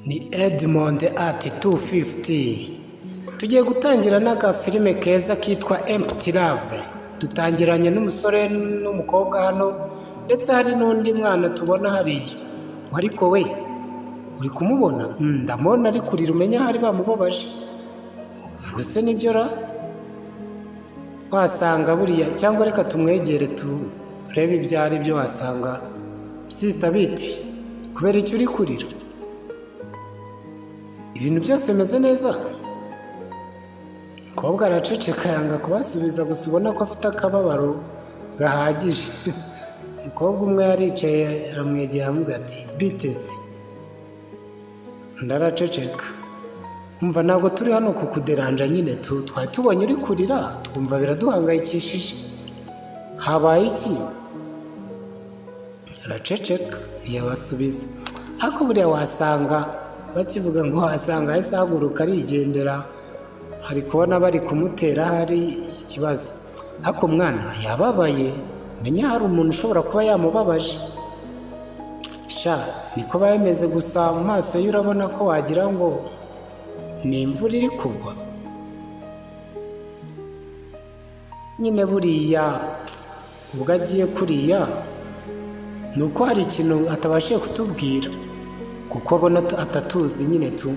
ni Edmond ati 250. Tugiye gutangira n'agafilime keza kitwa Empty Love. Dutangiranye n'umusore n'umukobwa hano ndetse hari n'undi mwana tubona hariya. Ariko we uri kumubona? Ndamubona ari kurira, umenya hari bamubabaje. Gusa nibyo ra wasanga buriya, cyangwa reka tumwegere turebe ibyo ari byo. Wasanga sister bite kubera icyo uri kurira, ibintu byose bimeze neza. Umukobwa araceceka yanga kubasubiza, gusa ubona ko afite akababaro gahagije. Umukobwa umwe yaricaye aramwegera aramubwira ati biteze. Ndaraceceka. Umva ntabwo turi hano kukuderanja, nyine twari tubonye uri kurira twumva biraduhangayikishije. Habaye iki? Araceceka ntiyabasubiza. Ariko buriya wasanga bakivuga ngo wasanga ahise ahaguruka arigendera, hari kubona bari kumutera hari ikibazo. Ariko umwana yababaye, menya hari umuntu ushobora kuba yamubabaje. Sha niko biba bimeze, gusa mu maso ye urabona ko wagira ngo ni imvura iri kugwa. Nyine buriya ubwo agiye kuriya ni uko hari ikintu atabashije kutubwira, kuko abona atatuzi nyine tu,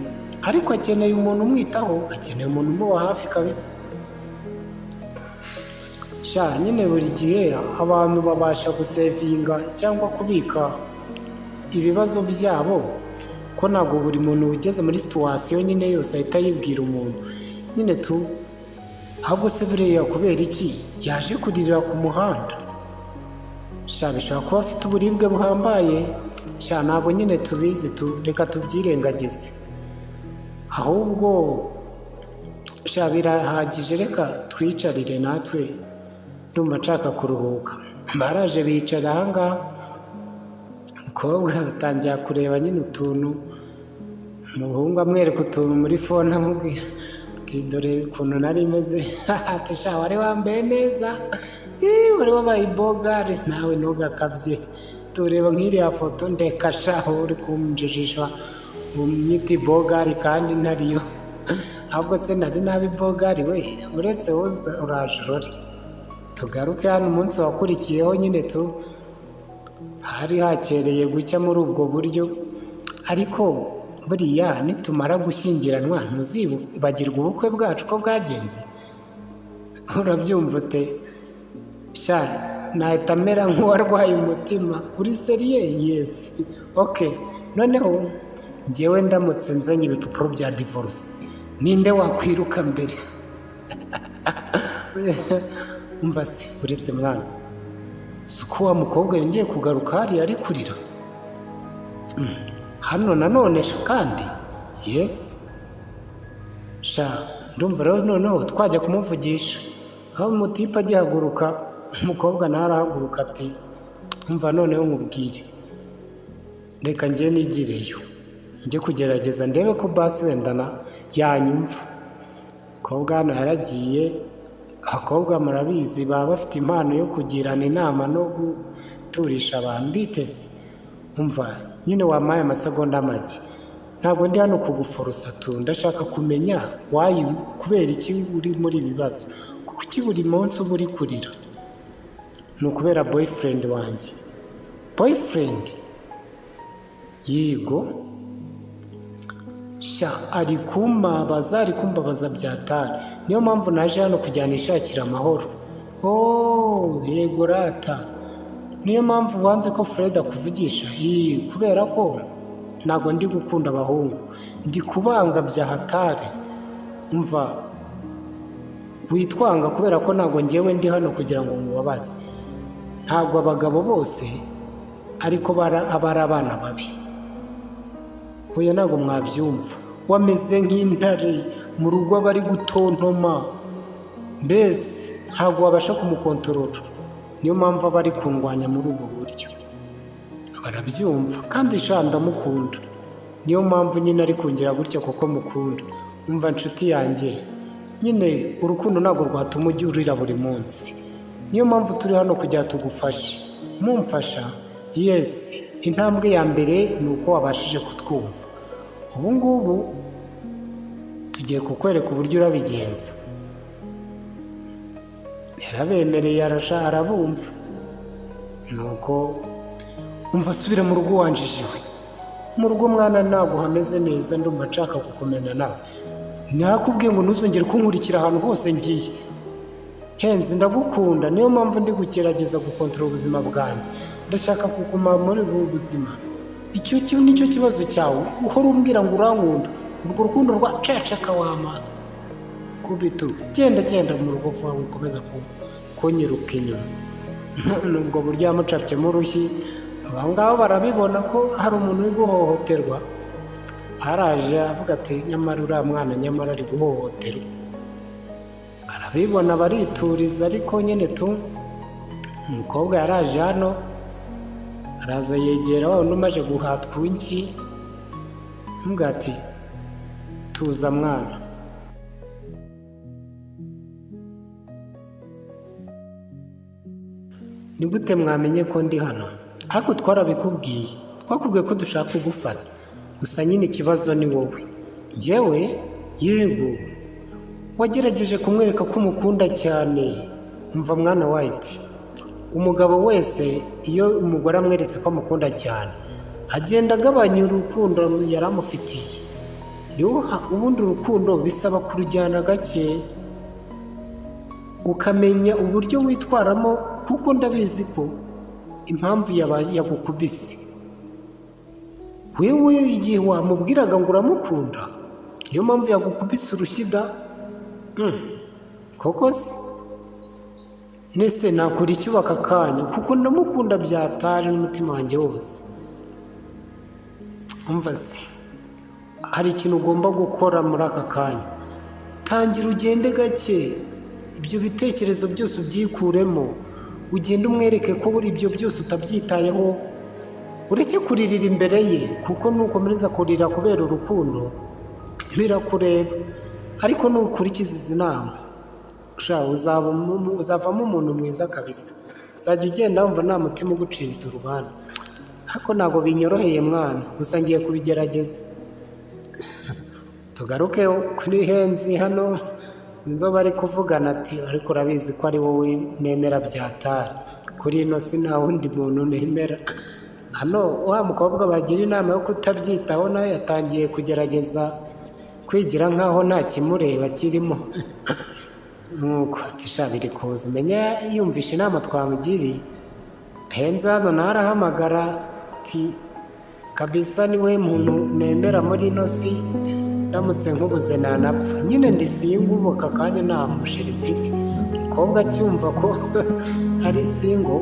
ariko akeneye umuntu umwitaho, akeneye umuntu umuba hafi kabisa. Sha nyine buri gihe abantu babasha gusevinga cyangwa kubika ibibazo byabo, ko ntabwo buri muntu ugeze muri situwasiyo nyine yose ahita yibwira umuntu nyine tu. Ahubwo se buriya kubera iki yaje kuririra ku muhanda? Sha bishobora kuba afite uburibwe buhambaye. Sha ntabwo nyine tubizi reka tubyirengagize. Ahubwo sha birahagije, reka twicarire natwe, ndumva nshaka kuruhuka. Baraje bicara ahangaha, umukobwa atangira kureba nyine utuntu, umuhungu amwereka utuntu muri fone amubwira ati dore ukuntu nari meze. Ati sha wari wambaye neza, wari wabaye ibogare, nawe ntugakabye. Tureba nk'iriya foto ndeka sha uri kumjijisha umwita ibogari kandi ntariyo. Ahubwo se nari nabi ibogari we, uretse wowe uraje urore. Tugaruke hano umunsi wakurikiyeho nyine hari hakereye gucya muri ubwo buryo. Ariko buriya nitumara gushyingiranwa ntuzibagirwa ubukwe bwacu ko bwagenze. Urabyumva ute? Sha nahita mera nk'uwarwaye umutima. Uri seriye? Yes. Okay, noneho njyewe ndamutse nzanye ibipapuro bya divorce, ninde wakwiruka mbere? Umva se uretse mwana, si uko wa mukobwa yongeye kugaruka hariya ari kurira hano nanone sha kandi? Yes. Sha ndumva rero noneho twajya kumuvugisha. Aho umutipe agihaguruka, umukobwa nawe arahaguruka ati umva noneho nkubwire, reka njye nigireyo njye kugerageza ndebe ko basi wenda yanyumva. Umukobwa hano yaragiye. Abakobwa murabizi baba bafite impano yo kugirana inama no guturisha abantu. Biteze. Umva nyine wampaye amasegonda make, ntabwo ndi hano kuguforosa tu, ndashaka kumenya kubera iki uri muri ibi bibazo, kuki buri munsi uba uri kurira? Ni ukubera boyfriend wanjye. Boyfriend? Yego. Sha ari kumbabaza byatari, niyo mpamvu naje hano kujya nishakira amahoro. Oh yego rata, niyo mpamvu wanze ko Fred akuvugisha? Kubera ko ntabwo ndi gukunda abahungu, ndi kubanga bya hatari. Umva witwanga kubera ko ntabwo njyewe ndi hano kugira ngo mubabaze. Ntabwo abagabo bose ariko aba ari abana babi. Oya ntabwo mwabyumva. Wameze nk'intare mu rugo bari gutontoma, mbese ntabwo wabasha kumukontorora. Niyo mpamvu aba ari kundwanya muri ubu buryo. Barabyumva kandi sha ndamukunda, niyo mpamvu nyine ari kungira gutya kuko mukunda. Umva nshuti yanjye, nyine urukundo ntabwo rwatuma ujya urira buri munsi. Niyo mpamvu turi hano kugira tugufashe. Mumfasha? Yes. Intambwe ya mbere ni uko wabashije kutwumva. ubu ngubu tugiye kukwereka uburyo urabigenza. Yarabemereye arabumva. Nuko umva asubira mu rugo wanjijiwe. Mu rugo mwana ntabwo hameze neza, ndumva nshaka kukumenya nawe. Nakubwiye ngo ntuzongere kunkurikira ahantu hose ngiye. Henzi ndagukunda, niyo mpamvu ndi kugerageza gukontorora ubuzima bwanjye. Ndashaka kuguma muri ubu buzima. Icyo nicyo kibazo cyawe, uhora umbwira ngo urankunda. Urwo rukundo rwa ceceka wama kubitu. Genda mu rugo vuba ukomeza kunyiruka inyuma. Nubwo buryo yamucacyemo urushyi, aba ngabo barabibona ko hari umuntu uri guhohoterwa. Araje avuga ati nyamara uriya mwana nyamara ari guhohoterwa. Barabibona barituriza, ariko nyine umukobwa yaraje hano, araza yegera wa wundi umaze guhatwa inki, avuga ati tuza mwana. Ni gute mwamenye ko ndi hano? Ariko twarabikubwiye, twakubwiye ko dushaka kugufata, gusa nyine ikibazo ni wowe. Njyewe yego wagerageje kumwereka ko umukunda cyane. Umva mwana White, umugabo wese iyo umugore amweretse ko amukunda cyane agenda agabanya urukundo yari amufitiye. Ubundi urukundo bisaba kurujyana gake, ukamenya uburyo witwaramo, kuko ndabizi ko impamvu yagukubise wewe igihe wamubwiraga ngo uramukunda, niyo mpamvu yagukubise urushyiga. Koko se nese nakora icyo aka kanya, kuko ndamukunda byatari n'umutima wanjye wose. Umva se, hari ikintu ugomba gukora muri aka kanya. Tangira ugende gake, ibyo bitekerezo byose ubyikuremo, ugende umwereke ko ibyo byose utabyitayeho. Ureke kuririra imbere ye, kuko nukomereza kurira kubera urukundo birakureba. Ariko nukurikiza izi nama, uzavamo umuntu mwiza kabisa. Uzajya ugenda wumva nta mutima uguciriza urubanza. Ariko ntabwo binyoroheye mwana, gusa ngiye kubigerageza. Tugaruke kuri Henzi hano, sinzi bari kuvugana ati ariko urabizi ko ari wowe nemera byatari. Kuri ino si nta wundi muntu nemera. Hano wa mukobwa bagira inama yo kutabyitaho, nawe yatangiye kugerageza kwigira nkaho nta kimureba kirimo. Nuko ati sha biri kuza, umenya yumvisha inama twamugiriye. Henzi hano narahamagara ati kabisa niwe muntu nemera muri ino si, ndamutse nkubuze nanapfa. Nyine ndi single ubu aka kanya nta musheri mfite. Umukobwa acyumva ko ari single,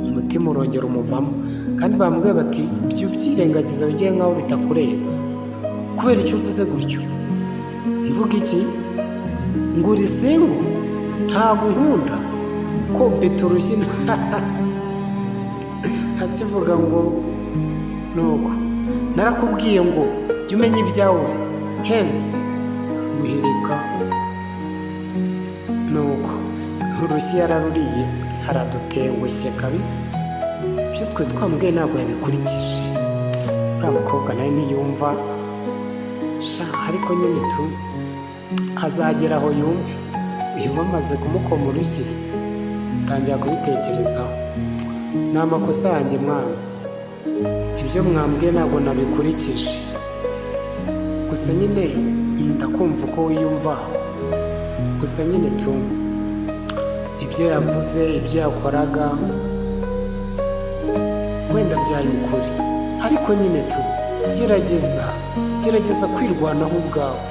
umutima urongera umuvamo. Kandi bambwiye bati ibyo ubyirengagiza bigiye nkaho bitakureba. Kubera icyo uvuze gutyo? Mvuga iki? Ngo uri single? Ntabwo nkunda ko biturushye. Akivuga ngo nuko narakubwiye ngo jya umenya ibyawe Henzi muhirika. Nuko urushyi yararuriye, aradutengushye kabisa. Ibyo twe twambwiye ntabwo yabikurikije. Uriya mukobwa nawe ntiyumva sha, ariko nyine azagera aho yumve. Iyo bamaze kumukoma urushyi tangira kubitekerezaho. Ni amakosa yanjye mwana, ibyo mwambwiye ntabwo nabikurikije. Gusa nyine ndakumva uko wiyumva. Gusa nyine ibyo yavuze, ibyo yakoraga wenda byari ukuri, ariko nyine gerageza kwirwanaho ubwawe.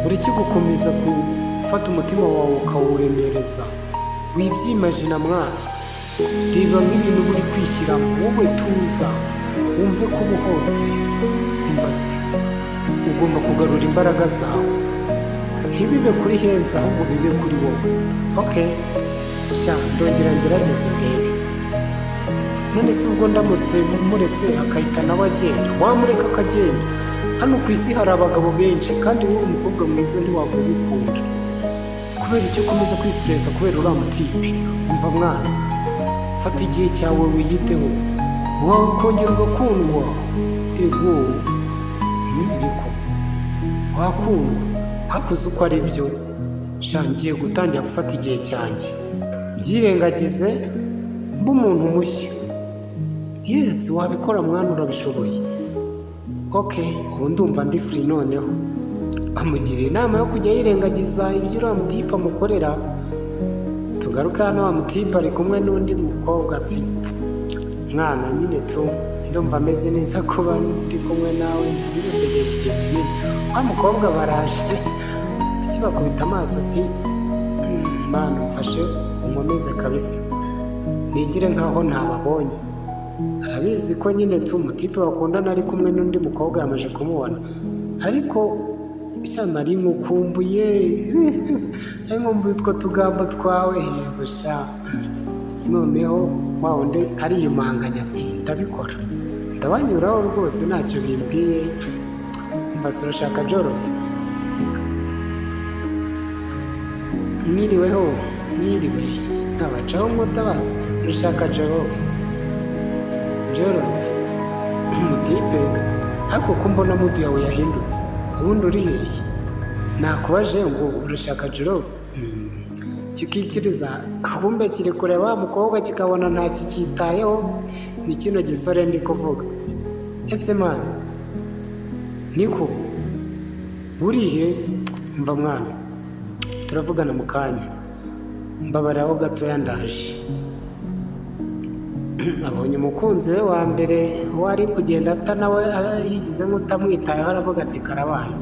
Ureke gukomeza gufata umutima wawe ukawuremereza. Wibyimajina mwana, reba nk'ibintu uri kwishyiramo. Wowe tuza wumve ko ubuhotse. Umva se, ugomba kugarura imbaraga zawe, ntibibe kuri Henzi ahubwo bibe kuri wowe. Okay sha, ndongera ngerageze ndebe. None se ubwo ndamutse muretse akahita nawe agenda, wamureka akagenda? Hano ku isi hari abagabo benshi, kandi wowe umukobwa mwiza ntiwagukunda. Kubera icyo ukomeza kwistressa kubera uriya mutipe? Umva mwana, fata igihe cyawe wiyiteho, wakongera ugakundwa. Ego wakundwa hakuze uko ari byo shangiye gutangira gufata igihe cyanjye byirengagize mba umuntu mushya. Yes, wabikora mwana, urabishoboye. Okay, ubu ndumva ndi free noneho. Amugira inama yo kujya yirengagiza ibyo uriya mutipe amukorera. Tugaruka hano, wa mutipe ari kumwe n'undi mukobwa ati mwana nyine ndumva ameze neza kuba ndi kumwe nawe, ntibirutegeshe igihe kinini. Wa mukobwa baraje akibakubita amaso ati mwana umfashe unkomeze kabisa nigire nkaho ntababonye. Arabizi ko nyine umutipe bakundana ari kumwe n'undi mukobwa yamaze kumubona, ariko nari nkukumbuye nkumbuye utwo tugambo twawe. Yego sha. Noneho wa wundi ariyumanganya ati ndabikora, ndabanyuraho rwose ntacyo bimbwiye. Mbase urashaka Jorofe? Mwiriweho, mwiriwe, abacaho mutabazi, urashaka Jorofe? Jorofe umutipe, ariko ko mbona mudu yawe yahindutse, ubundi uriheshye. Nakubaje ngo urashaka Jorofe, kikikiriza kumbe kiri kureba wa mukobwa kikabona nta kicyitayeho. Ni kino gisore ndi kuvuga. Ese mwana niko burihe? Mva mwana, turavugana mu kanya, mbabaraho gatoya ndaje. Abonye umukunzi we wa mbere wari kugenda ata nawe yigize nk'utamwitayeho, aravuga ati karabaye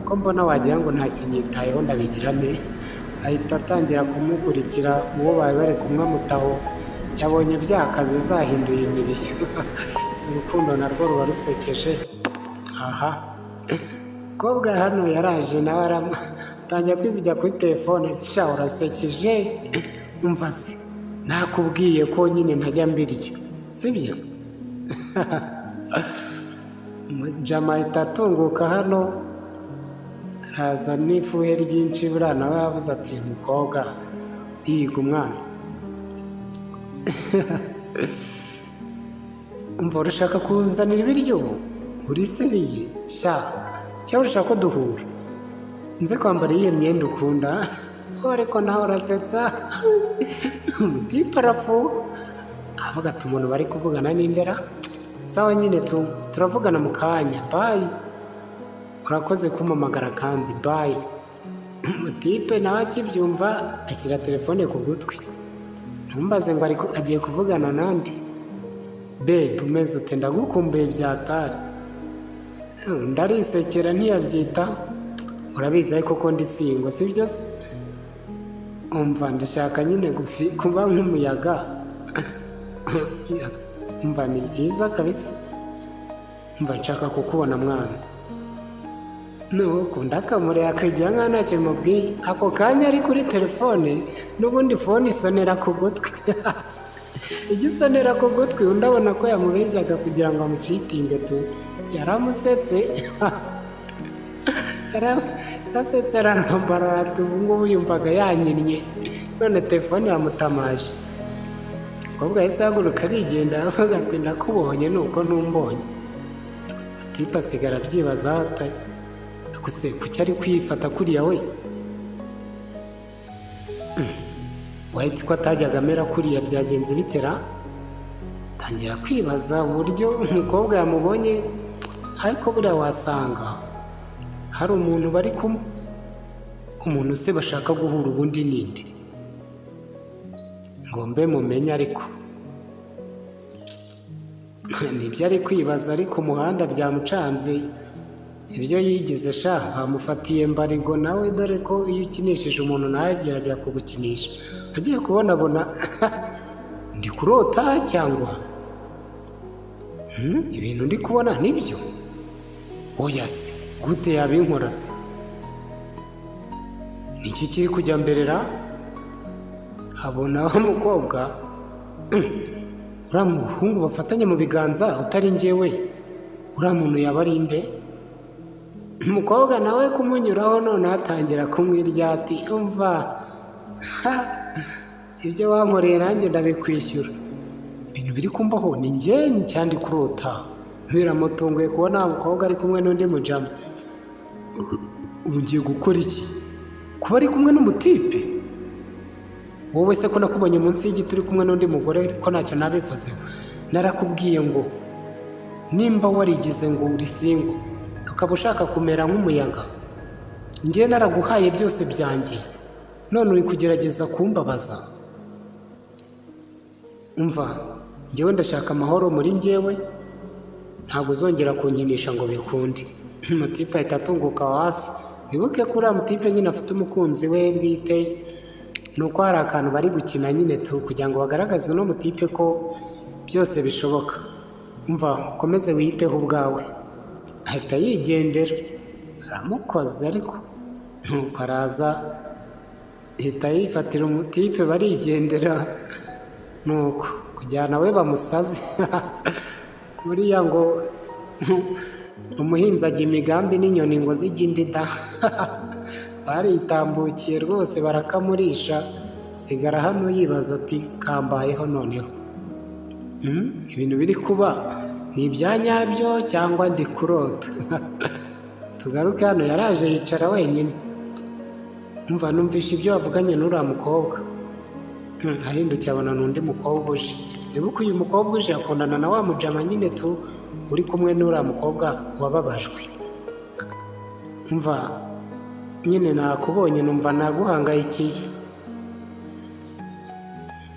ko mbona wagira ngo nta kinyitayeho, ndabigira neza. Ahita atangira kumukurikira uwo bari bari kumwe amutaho. Yabonye byakaze zahinduye imirishyo. Urukundo narwo ruba rusekeje. Aha, umukobwa hano yaraje nawe aratangira kwivugira kuri telefone. Sha urasekeje, umva se nakubwiye ko nyine ntajya mbirya sibyo? Jama ahita atunguka hano, araza n'ifuhe ryinshi. Buriya nawe yavuze ati umukobwa yiga umwana. Umva urashaka kunzanira ibiryo? Uri seriye? Sha cyangwa urashaka ko duhura nze kwambara iyi myenda ukunda? Ariko nawe urasetsa. Umutipe arafu avuga ati umuntu bari kuvugana n'indera. Sawa nyine turavugana mu kanya, bye. Urakoze kumpamagara kandi, bye. Umutipe nawe akibyumva ashyira telefone ku gutwi. Ntumbaze ngo agiye kuvugana nandi. Babe umeze ute? Ndagukumbuye byatari. Ndarisekera ntiyabyita. Urabizi ariko ko ndi singo sibyo se? Umva ndashaka nyine kuba nk'umuyaga. Umva ni byiza kabisa. Umva nshaka kukubona mwana. Nuko ndakamure akajya nka ntacyo mubwiye. Ako kanya ari kuri telefone, n'ubundi fone isonera ku gutwi. Igisonera ku gutwi undabona ko yamubeshyaga kugira ngo amucitinge tu. Yaramusetse. Yarasetse aranambara ati ubu ngubu yumvaga yanyinnye, none telefone iramutamaje. Umukobwa yahise ahaguruka arigenda, aravuga ati ndakubonye nuko ntumbonye. Tipa asigara abyibazaho ati akuse kuki ari kwifata kuriya we? Wahita ko atajyaga amera kuriya byagenze bitera? Tangira kwibaza uburyo umukobwa yamubonye, ariko buriya wasanga hari umuntu bari kumwe. Umuntu se bashaka guhura ubundi ninde? Ngo mbe mumenye ariko nibyo ari kwibaza. Ariko umuhanda byamucanze, ibyo yigeze sha bamufatiye mbarigo nawe, dore ko iyo ukinishije umuntu nawe agerageza kugukinisha. Agiye kubonabona ndi kurota cyangwa ibintu ndi kubona nibyo? Oya se gute yabinkora se? Niki kiri kujya mberera? Abona wa mukobwa uriya muhungu bafatanye mu biganza utari njyewe, uriya muntu yaba ari nde? Umukobwa nawe kumunyuraho none atangira kumwirya ati umva ibyo wankoreye nanjye ndabikwishyura. Ibintu biri kumbaho ni njye cyandi kurota. Biramutunguye kubona umukobwa ari kumwe n'undi mujama. ubu ngiye gukora iki? Kuba ari kumwe n'umutipe? Wowe se ko nakubonye munsi y'igiti uri kumwe n'undi mugore ko ntacyo nabivuzeho? Narakubwiye ngo nimba warigize ngo uri singo ukaba ushaka kumera nk'umuyaga, njye naraguhaye byose byanjye, none uri kugerageza kumbabaza. Umva, njyewe ndashaka amahoro muri njyewe, ntabwo uzongera kunkinisha ngo bikunde. Umutipe ahita atunguka hafi. Wibuke ko uriya mutipe nyine afite umukunzi we bwite, ni uko hari akantu bari gukina nyine kugira ngo bagaragaze uno mutipe ko byose bishoboka. Umva, ukomeze wiyiteho ubwawe. Ahita yigendera, aramukoze ariko nuko araza ahita yifatira umutipe barigendera, nuko kujyana we bamusaze. Buriya ngo umuhinzi ajya imigambi n'inyoni ngo zijya indi da. Baritambukiye rwose barakamurisha, sigara hano yibaza ati kambayeho noneho. Ibintu biri kuba ni ibya nyabyo cyangwa ndi kurota? Tugaruke hano, yaraje yicara wenyine. Umva, numvisha ibyo wavuganye n'uriya mukobwa. Ahindukiye abona n'undi mukobwa uje. Wibuke uyu mukobwa uje akundana na wa mujama nyine uri kumwe n'uriya mukobwa wababajwe. Umva, nyine nakubonye numva naguhangayikiye.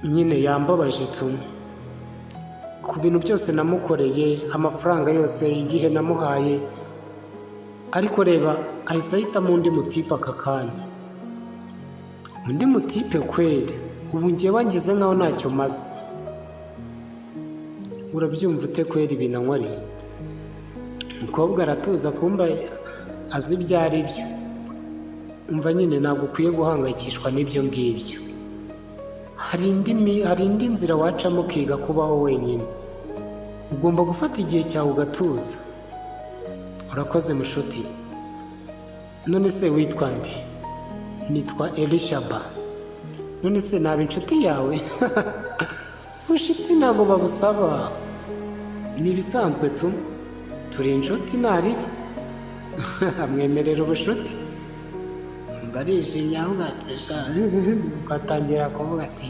Nyine yambabaje ku bintu byose namukoreye, amafaranga yose, igihe namuhaye, ariko reba ahise ahitamo undi mutipe aka kanya. Undi mutipe kweri, ubu ngewe wangize nkaho ntacyo maze. Urabyumva ute kweri ibintu ankoreye? Umukobwa aratuza kumva azi ibyo ari byo. Umva nyine ntabwo ukwiye guhangayikishwa n'ibyo ngibyo. Hari indi nzira wacamo ukiga kubaho wenyine. Ugomba gufata igihe cyawe ugatuza. Urakoze mushuti. None se witwa nde? Nitwa Elishaba. None se naba inshuti yawe? Ubushiti ntabwo babusaba, ni ibisanzwe turi inshuti ntari. Amwemerera ubushuti. Barishimye avuga ati ugatangira kuvuga ati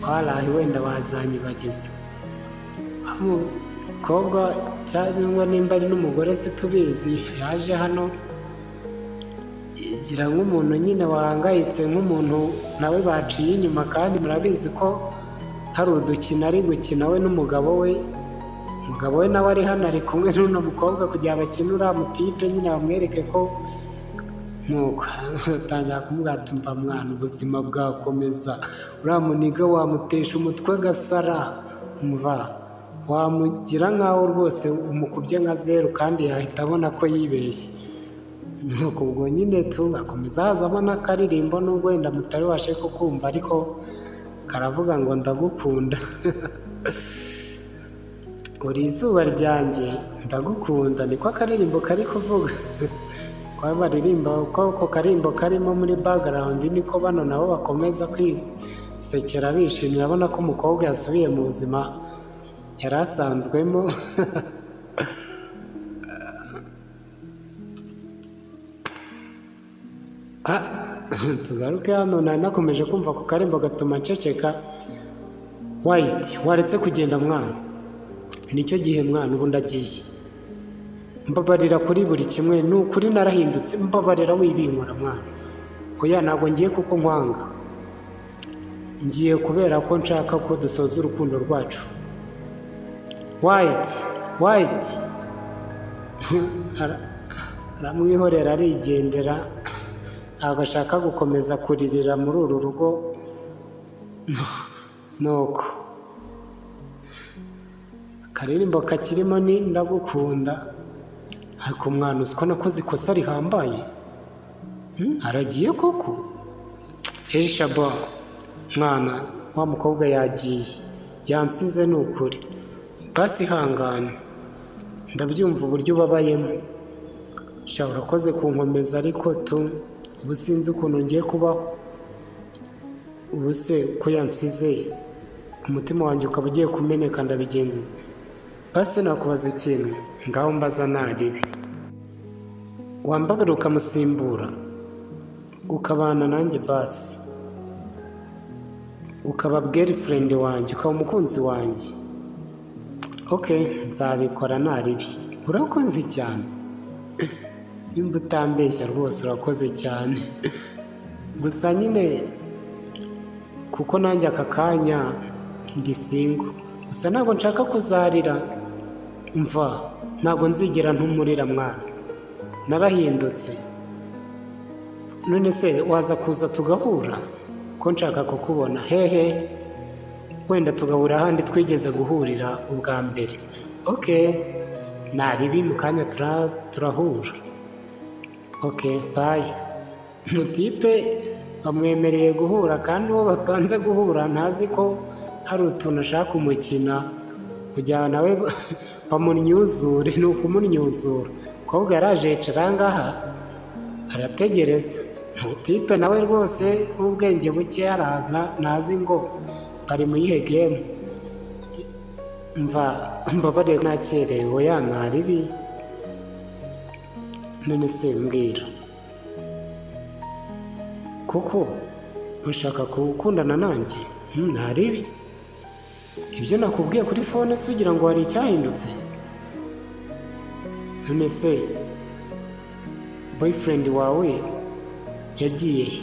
warahi wenda wazanyibagiza. Umukobwa cyangwa nimba ari n'umugore se tubizi, yaje hano igira nk'umuntu nyine wahangayitse, nk'umuntu nawe baciye inyuma, kandi murabizi ko hari udukina ari gukina we n'umugabo we. Umugabo we nawe ari hano ari kumwe n'uno mukobwa kugira bakine uriya mutipe nyine bamwereke ko. Nuko atangira kumubwira ati umva mwana, ubuzima bwakomeza, uriya muniga wamutesha umutwe gasara. Umva, wamugira nkaho rwose umukubye nka zeru kandi yahita abona ko yibeshye. Nuko ubwo nyine akomeza hazamo n'akaririmbo, nubwo wenda mutari washe kukumva ariko karavuga ngo ndagukunda. Uri izuba ryanjye ndagukunda, niko akaririmbo kari kuvuga. Kwa baririmba uko karimbo karimo muri background, niko bano nabo bakomeza kwisekera bishimye. Urabona ko umukobwa yasubiye mu buzima yari asanzwemo. Tugaruke hano, nari nakomeje kumva ku karimbo gatuma nceceka. White, waretse kugenda mwana? Nicyo gihe mwana, ubu ndagiye. Mbabarira kuri buri kimwe, ni ukuri narahindutse. Mbabarira wibinkora mwana. Oya, ntabwo ngiye kuko nkwanga, ngiye kubera ko nshaka ko dusoza urukundo rwacu. White aramwihorera arigendera, ntabwo ashaka gukomeza kuririra muri uru rugo. Nuko akaririmbo kakirimo ni ndagukunda. Ariko mwana, uzi ko nakoze ikosa rihambaye? Aragiye koko? Elishaba mwana, wa mukobwa yagiye, yansize ni ukuri. Basi ihangane, ndabyumva uburyo ubabayemo. Sha urakoze kunkomeza, ariko ubu sinzi ukuntu ngiye kubaho. Ubu se ko yansize umutima wanjye ukaba ugiye kumeneka, ndabigenza. Basi nakubaza ikintu, ngaho mbaza narire. wambabara ukamusimbura ukabana nanjye basi, ukaba girlfriend wanjye, ukaba umukunzi wanjye, nzabikora ntaribi. Urakoze cyane, nimba utambeshya rwose urakoze cyane. Gusa nyine kuko nanjye aka kanya ndi single, gusa ntabwo nshaka kuzarira, ntabwo nzigera ntumurira mwana, narahindutse. None se waza kuza tugahura ko nshaka kukubona? Hehe, wenda tugahura ahandi twigeze guhurira ubwa mbere. Ntaribi, mu kanya turahura. Bye. Mutipe bamwemereye guhura, kandi uwo bapanze guhura ntazi ko hari utuntu ashaka kumukina kugira nawe bamunyuzure. Ni ukumunyuzura. Umukobwa yaraje yicara ahangaha arategereza. Mutipe nawe rwose n'ubwenge buke yaraza, ntazi ngo bari mu yihe game. Mbabarire nakerewe. Oya ntaribi. None se mbwira, kuko ushaka gukundana nanjye? Ntaribi. Ibyo nakubwiye kuri phone se ugira ngo hari icyahindutse? None se boyfriend wawe yagiye he?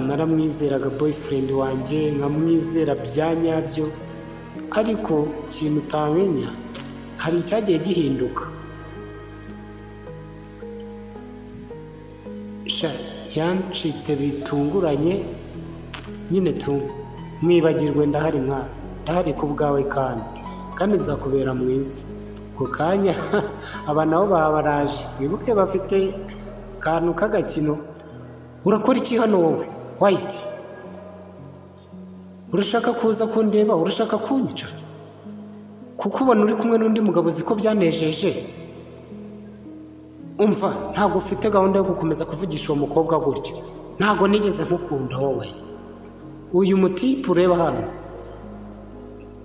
Naramwizeraga boyfriend wanjye, nkamwizera bya nyabyo, ariko ikintu utamenya, hari icyagiye gihinduka. Yancitse bitunguranye nyine mwibagirwe. Ndahari mwana, ndahari ku bwawe kandi nzakubera mwiza. Ako kanya aba nabo baba baraje, wibuke bafite akantu k'agakino. Urakora iki hano wowe White? Urashaka kuza kundeba? Urashaka kunyica? kuko ubona uri kumwe n'undi mugabo ziko byanejeje? Ntabwo ufite gahunda yo gukomeza kuvugisha uwo mukobwa gutya. Ntabwo nigeze nkukunda wowe. Uyu mutipe ureba hano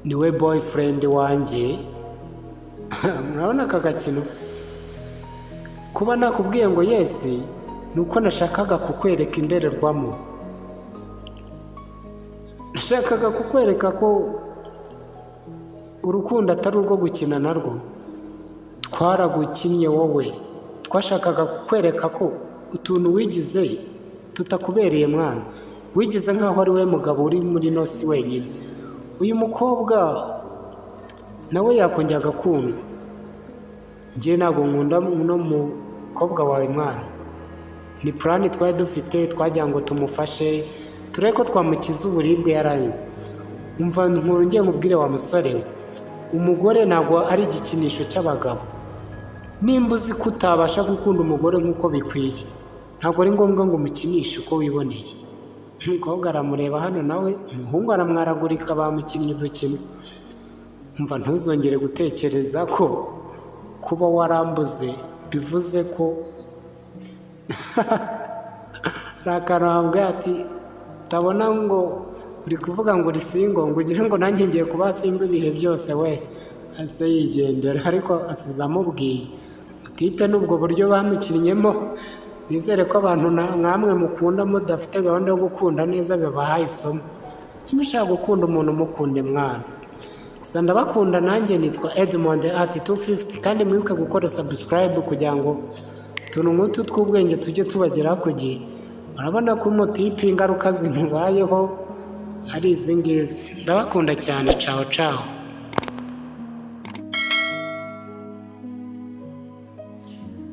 niwe boyfriend wanjye. Murabona aka gakino? Kuba nakubwiye ngo yesi nuko nashakaga kukwereka indorerwamo. Nashakaga kukwereka ko urukundo atari urwo gukina narwo. Twaragukinnye wowe. Twashakaga kukwereka ko utuntu wigize tutakubereye mwana. Wigize nkaho ari we mugabo uri muri nosi wenyine. Uyu mukobwa nawe yakongera agakundwa. Njye ntabwo nkunda uno mukobwa wawe mwana. Ni plan twari dufite, twagira ngo tumufashe turebe ko twamukiza uburibwe yaranywe. Ngiye nkubwire wa musore, umugore ntabwo ari igikinisho cy'abagabo. Nimba uzi ko utabasha gukunda umugore nk'uko bikwiye, ntabwo ari ngombwa ngo umukinishe uko wiboneye. Umukobwa aramureba hano nawe, umuhungu aramwaragurika, bamukinnye udukino. Ntuzongere gutekereza ko kuba warambuze bivuze ko rakarambwe ati tabona ngo uri kuvuga ngo uri single, ngo ugire ngo nanjye ngiye kuba single ibihe byose. We ase yigendera, ariko asize amubwiye. Tipe n'ubwo buryo bamukinnyemo, nizere ko abantu nkamwe mukunda mudafite gahunda yo gukunda neza bibahaye isomo. Niba ushaka gukunda umuntu mukunde mwana. Gusa ndabakunda, nanjye nitwa Edmond at 250, kandi mwibuke gukora subscribe kugira ngo utuntu nk'utu tw'ubwenge tujye tubageraho ku gihe. Urabona ko umutipe ingaruka zimubayeho ari izi ngizi. Ndabakunda cyane. Ciao ciao.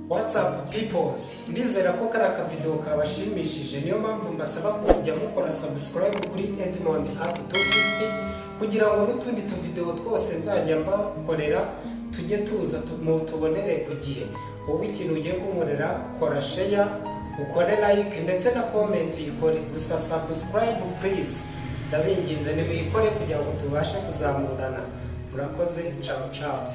What's up peoples? Ndizera ko kari akavideo kabashimishije, niyo mpamvu mbasaba kujya mukora subscribe kuri Edmond at 250 kugira ngo n'utundi tuvideo twose nzajya mbakorera tujye tuza tubonere ku gihe. Wowe ikintu ugiye kunkorera, kora share, ukore like ndetse na comment uyikore. Gusa subscribe please, ndabinginze nimuyikore kugira ngo tubashe kuzamurana. Murakoze. Ciao ciao.